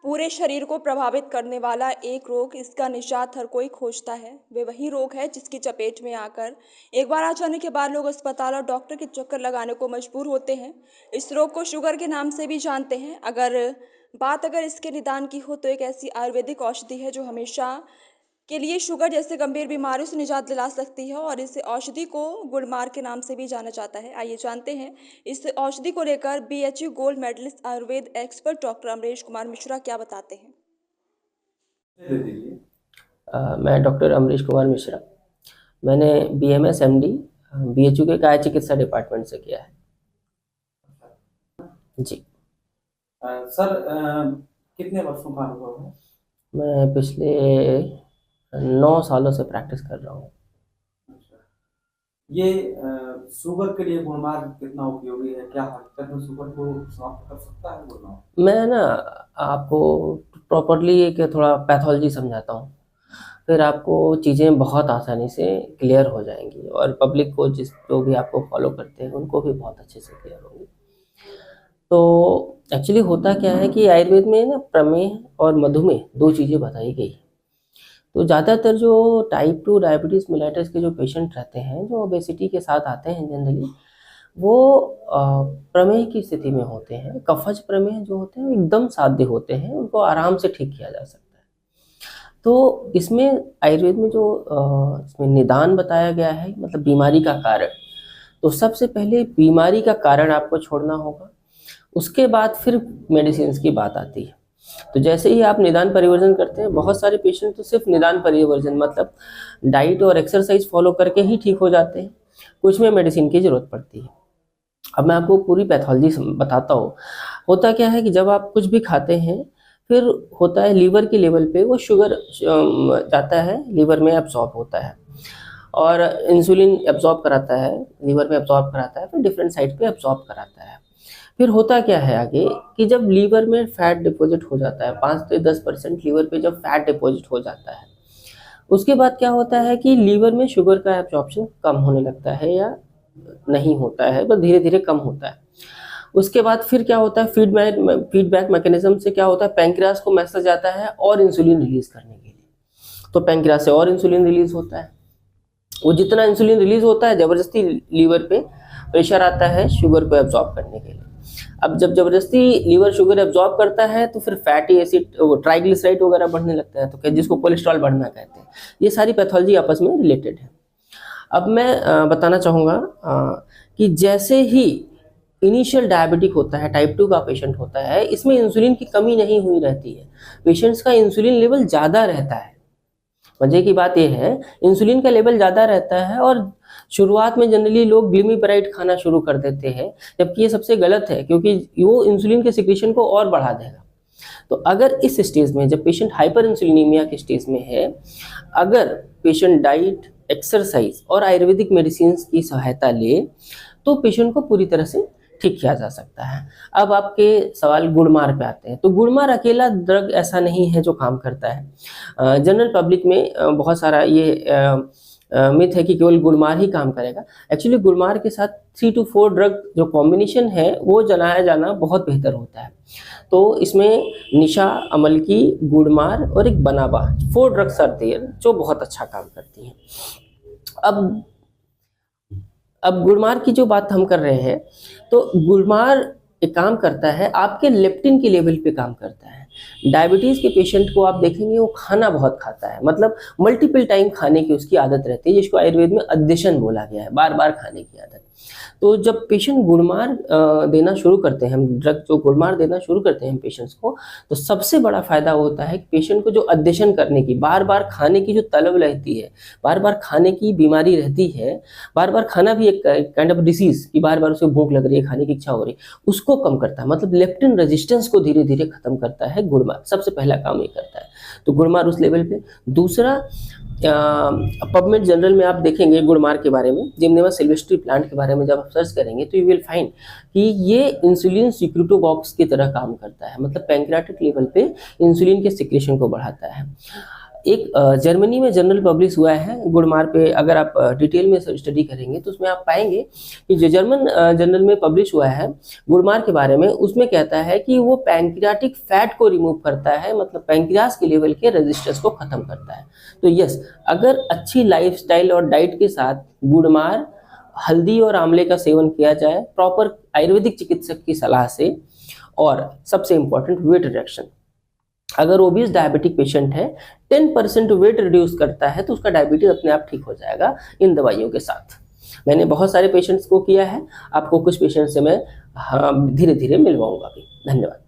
पूरे शरीर को प्रभावित करने वाला एक रोग, इसका निजात हर कोई खोजता है। वे वही रोग है जिसकी चपेट में आकर एक बार आ जाने के बाद लोग अस्पताल और डॉक्टर के चक्कर लगाने को मजबूर होते हैं। इस रोग को शुगर के नाम से भी जानते हैं। अगर इसके निदान की हो तो एक ऐसी आयुर्वेदिक औषधि है जो हमेशा के लिए शुगर जैसे गंभीर बीमारियों से निजात दिला सकती है और इस औषधि को गुड़मार के नाम से भी जाना जाता है। आइए जानते हैं इस औषधि को लेकर BHU gold medalist Ayurveda expert doctor Amrish Kumar Mishra क्या बताते हैं। दे दीजिए। मैं डॉक्टर अमरीश कुमार मिश्रा। मैंने बीएमएस एमडी बीएचयू के काय चिकित्सा डिपार्टमेंट से किया है जी। सर, कितने वर्षों का अनुभव है? मैं पिछले 9 सालों से प्रैक्टिस कर रहा हूँ। अच्छा। ये शुगर के लिए गुणमार कितना उपयोगी है? क्या हकीकत में शुगर को समाप्त कर सकता है गुणमार? मैं ना आपको प्रॉपरली एक थोड़ा पैथोलॉजी समझाता हूँ, फिर आपको चीज़ें बहुत आसानी से क्लियर हो जाएंगी और पब्लिक को जो भी आपको फॉलो करते हैं उनको भी बहुत अच्छे से क्लियर होंगी। तो एक्चुअली होता क्या है कि आयुर्वेद में ना प्रमेह और मधुमेह 2 चीज़ें बताई गई। तो ज़्यादातर जो टाइप 2 डायबिटीज़ मेलाइटस के जो पेशेंट रहते हैं, जो ओबेसिटी के साथ आते हैं जनरली, वो प्रमेह की स्थिति में होते हैं। कफज प्रमेह जो होते हैं एकदम साध्य होते हैं, उनको आराम से ठीक किया जा सकता है। तो इसमें आयुर्वेद में जो इसमें निदान बताया गया है, मतलब बीमारी का कारण, तो सबसे पहले बीमारी का कारण आपको छोड़ना होगा, उसके बाद फिर मेडिसिन की बात आती है। तो जैसे ही आप निदान परिवर्जन करते हैं, बहुत सारे पेशेंट तो सिर्फ निदान परिवर्जन मतलब डाइट और एक्सरसाइज फॉलो करके ही ठीक हो जाते हैं, कुछ में मेडिसिन की जरूरत पड़ती है। अब मैं आपको पूरी पैथोलॉजी बताता हूँ। होता क्या है कि जब आप कुछ भी खाते हैं, फिर होता है लीवर के लेवल पे वो शुगर जाता है, लीवर में एब्जॉर्ब होता है और इंसुलिन एब्जॉर्ब कराता है, लीवर में एब्जॉर्ब कराता है, फिर डिफरेंट साइड पे एब्जॉर्ब कराता है। फिर होता क्या है आगे कि जब लीवर में फैट डिपॉजिट हो जाता है, 5 से 10% लीवर पे जब फैट डिपॉजिट हो जाता है, उसके बाद क्या होता है कि लीवर में शुगर का एब्जॉर्प्शन कम होने लगता है या नहीं होता है, बस धीरे धीरे कम होता है। उसके बाद फिर क्या होता है, फीडबैक मैकेनिज्म से क्या होता है, पैंक्रियास को मैसेज आता है और इंसुलिन रिलीज करने के लिए। तो पैंक्रियास से और इंसुलिन रिलीज होता है। वो जितना इंसुलिन रिलीज होता है, जबरदस्ती लीवर पे प्रेशर आता है शुगर को एब्जॉर्ब करने के लिए। अब जब जबरदस्ती लीवर शुगर एब्जॉर्ब करता है तो फिर फैटी एसिड, ट्राइग्लिसराइड वगैरह बढ़ने लगता है, तो जिसको कोलेस्ट्रॉल बढ़ना कहते हैं। ये सारी पैथोलॉजी आपस में रिलेटेड है। अब मैं बताना चाहूँगा कि जैसे ही इनिशियल डायबिटिक होता है, टाइप 2 का पेशेंट होता है, इसमें इंसुलिन की कमी नहीं हुई रहती है, पेशेंट्स का इंसुलिन लेवल ज़्यादा रहता है। मजे की बात यह है, इंसुलिन का लेवल ज़्यादा रहता है और शुरुआत में जनरली लोग ग्लिमिपराइड खाना शुरू कर देते हैं, जबकि ये सबसे गलत है, क्योंकि वो इंसुलिन के सिक्रेशन को और बढ़ा देगा। तो अगर इस स्टेज में, जब पेशेंट हाइपर इंसुलिनीमिया के स्टेज में है, अगर पेशेंट डाइट, एक्सरसाइज और आयुर्वेदिक मेडिसिन की सहायता ले, तो पेशेंट को पूरी तरह से ठीक किया जा सकता है। अब आपके सवाल गुड़मार पे आते हैं, तो गुड़मार अकेला ड्रग ऐसा नहीं है जो काम करता है। जनरल पब्लिक में बहुत सारा ये मिथ है कि केवल गुड़मार ही काम करेगा। एक्चुअली गुड़मार के साथ 3 to 4 ड्रग जो कॉम्बिनेशन है वो जलाया जाना बहुत बेहतर होता है। तो इसमें निशा, अमलकी, गुड़मार और एक बनाबा, 4 ड्रग्स आर देयर जो बहुत अच्छा काम करती हैं। अब गुड़मार की जो बात हम कर रहे हैं, तो गुड़मार एक काम करता है, आपके लेप्टिन के लेवल पे काम करता है। डायबिटीज के पेशेंट को आप देखेंगे वो खाना बहुत खाता है, मतलब मल्टीपल टाइम खाने की उसकी आदत रहती है, जिसको आयुर्वेद में अद्यशन बोला गया है, बार बार खाने की आदत। तो जब पेशेंट गुड़मार देना शुरू करते हैं, हम ड्रग जो गुड़मार देना शुरू करते हैं पेशेंट्स को, तो सबसे बड़ा फायदा होता है कि पेशेंट को जो अद्यशन करने की, बार बार खाने की जो तलब रहती है, बार बार खाने की बीमारी रहती है, बार बार खाना भी एक काइंड ऑफ डिसीज की, बार बार उसे भूख लग रही है, खाने की इच्छा हो रही है, उसको कम करता है। मतलब लेप्टिन रेजिस्टेंस को धीरे धीरे खत्म करता है गुड़मार, सबसे पहला काम ये करता है। तो गुड़मार उस लेवल पे। दूसरा, पबमेड जनरल में आप देखेंगे गुड़मार के बारे में, जिम्नेमा सिल्वेस्ट्री प्लांट के बारे में जब आप सर्च करेंगे तो यू विल फाइंड कि ये इंसुलिन सिक्रेटोकॉक्स की तरह काम करता है, मतलब पैंक्रियाटिक लेवल पे इंसुलिन के सिक्रेशन को बढ़ाता है। एक जर्मनी में जर्नल पब्लिश हुआ है गुड़मार पे, अगर आप डिटेल में स्टडी करेंगे तो उसमें आप पाएंगे कि जो जर्मन जर्नल में पब्लिश हुआ है गुड़मार के बारे में, उसमें कहता है कि वो पैंक्रियाटिक फैट को रिमूव करता है, मतलब पैंक्रियास के लेवल के रेजिस्टेंस को खत्म करता है। तो यस, अगर अच्छी लाइफस्टाइल और डाइट के साथ गुड़मार, हल्दी और आंवले का सेवन किया जाए प्रॉपर आयुर्वेदिक चिकित्सक की सलाह से, और सबसे इंपॉर्टेंट वेट रिडक्शन, अगर ओबीस डायबिटिक पेशेंट है 10% वेट रिड्यूस करता है तो उसका डायबिटीज अपने आप ठीक हो जाएगा इन दवाइयों के साथ। मैंने बहुत सारे पेशेंट्स को किया है, आपको कुछ पेशेंट्स से मैं धीरे धीरे मिलवाऊंगा भी। धन्यवाद।